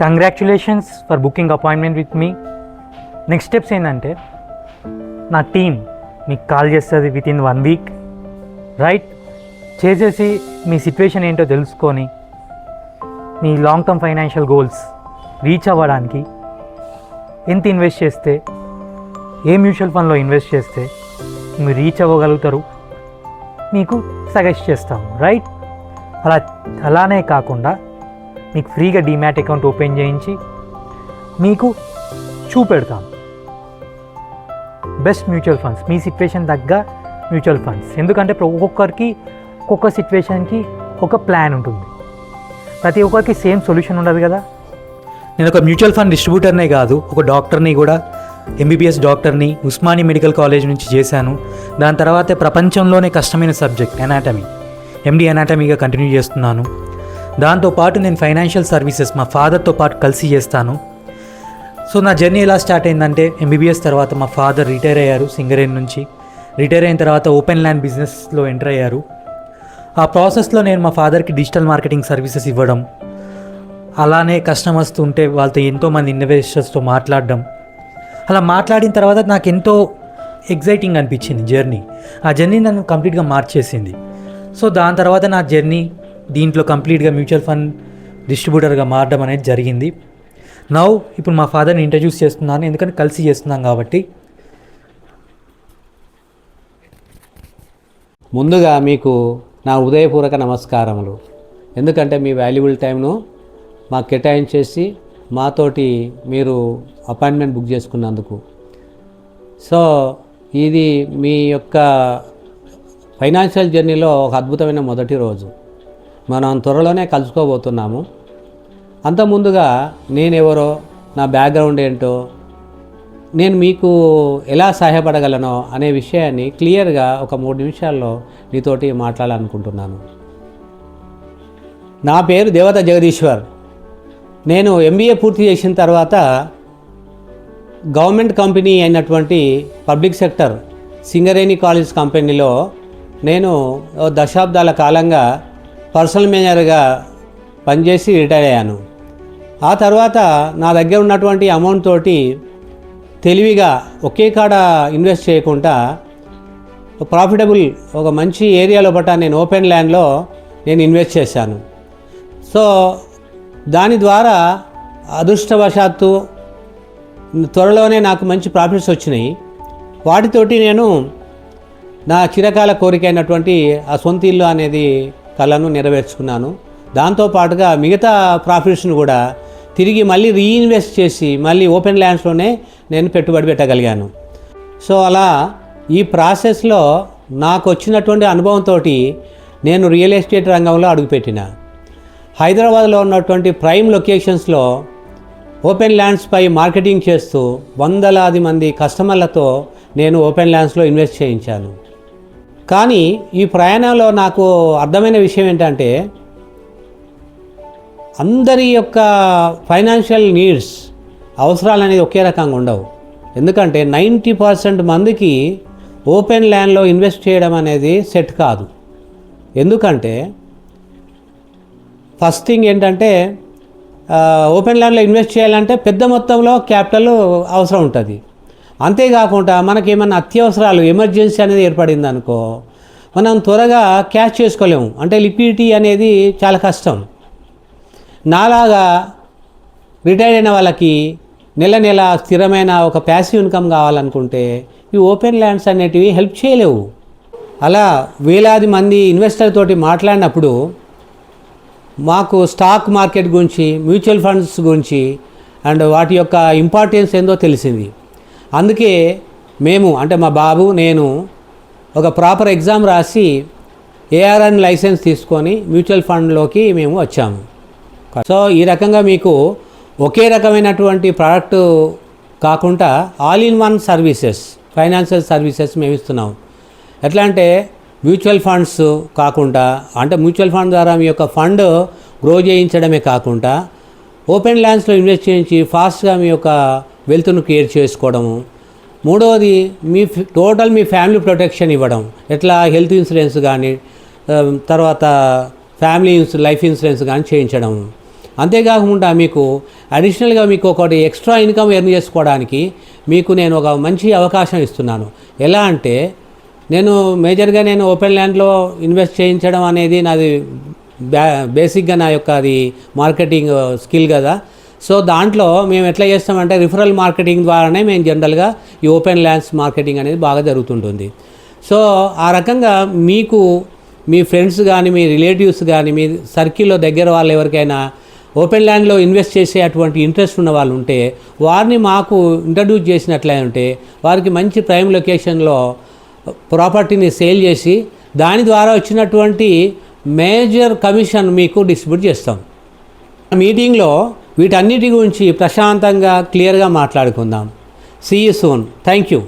Congratulations for booking appointment with me. Next steps ఏంటంటే నా team మీకు కాల్ చేస్తుంది విత్ ఇన్ 1 వీక్, రైట్? చేసేసి మీ సిచ్యువేషన్ ఏంటో తెలుసుకొని మీ long term financial goals reach అవ్వడానికి ఎంత ఇన్వెస్ట్ చేస్తే, ఏ మ్యూచువల్ ఫండ్లో ఇన్వెస్ట్ చేస్తే మీరు రీచ్ అవ్వగలుగుతారు మీకు సజెస్ట్ చేస్తాము, రైట్? అలానే కాకుండా మీకు ఫ్రీగా డీమ్యాట్ అకౌంట్ ఓపెన్ చేయించి మీకు చూపెడతాం బెస్ట్ మ్యూచువల్ ఫండ్స్, మీ సిచ్యువేషన్ తగ్గ మ్యూచువల్ ఫండ్స్. ఎందుకంటే ఒక్కొక్కరికి ఒక్కొక్క సిచ్యువేషన్కి ఒక ప్లాన్ ఉంటుంది, ప్రతి ఒక్కరికి సేమ్ సొల్యూషన్ ఉండదు కదా. నేను ఒక మ్యూచువల్ ఫండ్ డిస్ట్రిబ్యూటర్నే కాదు, ఒక డాక్టర్ని కూడా, ఎంబీబీఎస్ డాక్టర్ని ఉస్మానియా మెడికల్ కాలేజ్ నుంచి చేశాను. దాని తర్వాతే ప్రపంచంలోనే కష్టమైన సబ్జెక్ట్ ఎనాటమీ, ఎండి ఎనాటమీగా కంటిన్యూ చేస్తున్నాను. దాంతోపాటు నేను ఫైనాన్షియల్ సర్వీసెస్ మా ఫాదర్తో పాటు కలిసి చేస్తాను. సో నా జర్నీ ఎలా స్టార్ట్ అయిందంటే, ఎంబీబీఎస్ తర్వాత మా ఫాదర్ రిటైర్ అయ్యారు సింగరేణి నుంచి. రిటైర్ అయిన తర్వాత ఓపెన్ ల్యాండ్ బిజినెస్లో ఎంటర్ అయ్యారు. ఆ ప్రాసెస్లో నేను మా ఫాదర్కి డిజిటల్ మార్కెటింగ్ సర్వీసెస్ ఇవ్వడం, అలానే కస్టమర్స్ ఉంటే వాళ్ళతో ఎంతోమంది ఇన్వెస్టర్స్తో మాట్లాడడం, అలా మాట్లాడిన తర్వాత నాకు ఎంతో ఎగ్జైటింగ్ అనిపించింది జర్నీ. ఆ జర్నీ నన్ను కంప్లీట్గా మార్చేసింది. సో దాని తర్వాత నా జర్నీ దీంట్లో కంప్లీట్గా మ్యూచువల్ ఫండ్ డిస్ట్రిబ్యూటర్గా మారడం అనేది జరిగింది. ఇప్పుడు మా ఫాదర్ని ఇంట్రడ్యూస్ చేస్తున్నాను, ఎందుకంటే కలిసి చేస్తున్నాం కాబట్టి. ముందుగా మీకు నా హృదయపూర్వక నమస్కారములు. ఎందుకంటే మీ వాల్యుబుల్ టైంను మాకు కేటాయించేసి మాతోటి మీరు అపాయింట్మెంట్ బుక్ చేసుకున్నందుకు. సో ఇది మీ యొక్క ఫైనాన్షియల్ జర్నీలో ఒక అద్భుతమైన మొదటి రోజు. మనం త్వరలోనే కలుసుకోబోతున్నాము. అంత ముందుగా నేనెవరో, నా బ్యాక్గ్రౌండ్ ఏంటో, నేను మీకు ఎలా సహాయపడగలనో అనే విషయాన్ని క్లియర్గా ఒక 3 నిమిషాల్లో నీతోటి మాట్లాడాలనుకుంటున్నాను. నా పేరు దేవత జగదీశ్వర్. నేను ఎంబీఏ పూర్తి చేసిన తర్వాత గవర్నమెంట్ కంపెనీ అయినటువంటి పబ్లిక్ సెక్టర్ సింగరేణి కాలేజ్ కంపెనీలో నేను దశాబ్దాల కాలంగా పర్సనల్ మేనేజర్గా పనిచేసి రిటైర్ అయ్యాను. ఆ తర్వాత నా దగ్గర ఉన్నటువంటి అమౌంట్ తోటి తెలివిగా ఒకే కాడ ఇన్వెస్ట్ చేయకుండా ప్రాఫిటబుల్ ఒక మంచి ఏరియాలో బట్ట నేను ఓపెన్ ల్యాండ్లో నేను ఇన్వెస్ట్ చేశాను. సో దాని ద్వారా అదృష్టవశాత్తు త్వరలోనే నాకు మంచి ప్రాఫిట్స్ వచ్చినాయి. వాటితోటి నేను నా చిరకాల కోరిక అయినటువంటి ఆ సొంత ఇల్లు అనేది కలను నెరవేర్చుకున్నాను. దాంతోపాటుగా మిగతా ప్రాఫిట్స్ను కూడా తిరిగి మళ్ళీ రీఇన్వెస్ట్ చేసి మళ్ళీ ఓపెన్ ల్యాండ్స్లోనే నేను పెట్టుబడి పెట్టగలిగాను. సో అలా ఈ ప్రాసెస్లో నాకు వచ్చినటువంటి అనుభవంతో నేను రియల్ ఎస్టేట్ రంగంలో అడుగుపెట్టిన. హైదరాబాద్లో ఉన్నటువంటి ప్రైమ్ లొకేషన్స్లో ఓపెన్ ల్యాండ్స్పై మార్కెటింగ్ చేస్తూ వందలాది మంది కస్టమర్లతో నేను ఓపెన్ ల్యాండ్స్లో ఇన్వెస్ట్ చేయించాను. కానీ ఈ ప్రయాణంలో నాకు అర్థమైన విషయం ఏంటంటే, అందరి యొక్క ఫైనాన్షియల్ నీడ్స్, అవసరాలు అనేది ఒకే రకంగా ఉండవు. ఎందుకంటే 90% మందికి ఓపెన్ ల్యాండ్లో ఇన్వెస్ట్ చేయడం అనేది సెట్ కాదు. ఎందుకంటే ఫస్ట్ థింగ్ ఏంటంటే, ఓపెన్ ల్యాండ్లో ఇన్వెస్ట్ చేయాలంటే పెద్ద మొత్తంలో క్యాపిటల్ అవసరం ఉంటుంది. అంతేకాకుండా మనకేమన్నా అత్యవసరాలు, ఎమర్జెన్సీ అనేది ఏర్పడింది అనుకో, మనం త్వరగా క్యాష్ చేసుకోలేము. అంటే లిక్విడిటీ అనేది చాలా కష్టం. నాలాగా రిటైర్ అయిన వాళ్ళకి నెల నెల స్థిరమైన ఒక ప్యాసివ్ ఇన్కమ్ కావాలనుకుంటే ఈ ఓపెన్ ల్యాండ్స్ అనేటివి హెల్ప్ చేయలేవు. అలా వేలాది మంది ఇన్వెస్టర్ తోటి మాట్లాడినప్పుడు మాకు స్టాక్ మార్కెట్ గురించి, మ్యూచువల్ ఫండ్స్ గురించి అండ్ వాటి యొక్క ఇంపార్టెన్స్ ఏందో తెలిసింది. అందుకే మేము, అంటే మా బాబు, నేను ఒక ప్రాపర్ ఎగ్జామ్ రాసి ఏఆర్ఎన్ లైసెన్స్ తీసుకొని మ్యూచువల్ ఫండ్లోకి మేము వచ్చాము. సో ఈ రకంగా మీకు ఒకే రకమైనటువంటి ప్రోడక్ట్ కాకుండా all in one services, financial services మేము ఇస్తున్నాం. ఎట్లా అంటే మ్యూచువల్ ఫండ్స్ కాకుండా, అంటే మ్యూచువల్ ఫండ్ ద్వారా మీ యొక్క ఫండ్ గ్రో చేయించడమే కాకుండా ఓపెన్ ల్యాండ్స్లో ఇన్వెస్ట్ చేయించి ఫాస్ట్గా మీ యొక్క వెల్త్ను క్రియేట్ చేసుకోవడము. మూడవది మీ ఫ్యామిలీ ప్రొటెక్షన్ ఇవ్వడం. ఎట్లా హెల్త్ ఇన్సూరెన్స్ కానీ, తర్వాత ఫ్యామిలీ లైఫ్ ఇన్సూరెన్స్ కానీ చేయించడం. అంతేకాకుండా మీకు అడిషనల్గా మీకు ఒకటి ఎక్స్ట్రా ఇన్కమ్ ఎర్న్ చేసుకోవడానికి మీకు నేను ఒక మంచి అవకాశం ఇస్తున్నాను. ఎలా అంటే నేను మేజర్గా నేను ఓపెన్ ల్యాండ్లో ఇన్వెస్ట్ చేయించడం అనేది నాది బేసిక్గా నా యొక్క అది మార్కెటింగ్ స్కిల్ కదా. సో దాంట్లో మేము ఎట్లా చేస్తామంటే రిఫరల్ మార్కెటింగ్ ద్వారానే మేము జనరల్గా ఈ ఓపెన్ ల్యాండ్స్ మార్కెటింగ్ అనేది బాగా జరుగుతుంటుంది. సో ఆ రకంగా మీకు మీ ఫ్రెండ్స్ కానీ మీ రిలేటివ్స్ కానీ మీ సర్కిల్లో దగ్గర వాళ్ళు ఎవరికైనా ఓపెన్ ల్యాండ్లో ఇన్వెస్ట్ చేసే అటువంటి ఇంట్రెస్ట్ ఉన్న వాళ్ళు ఉంటే వారిని మాకు ఇంట్రడ్యూస్ చేసినట్లయితే వారికి మంచి ప్రైమ్ లొకేషన్లో ప్రాపర్టీని సేల్ చేసి దాని ద్వారా వచ్చినటువంటి మేజర్ కమిషన్ మీకు డిస్ట్రిబ్యూట్ చేస్తాం. మీటింగ్లో వీటన్నిటి గురించి ప్రశాంతంగా క్లియర్గా మాట్లాడుకుందాం. See you soon. Thank you.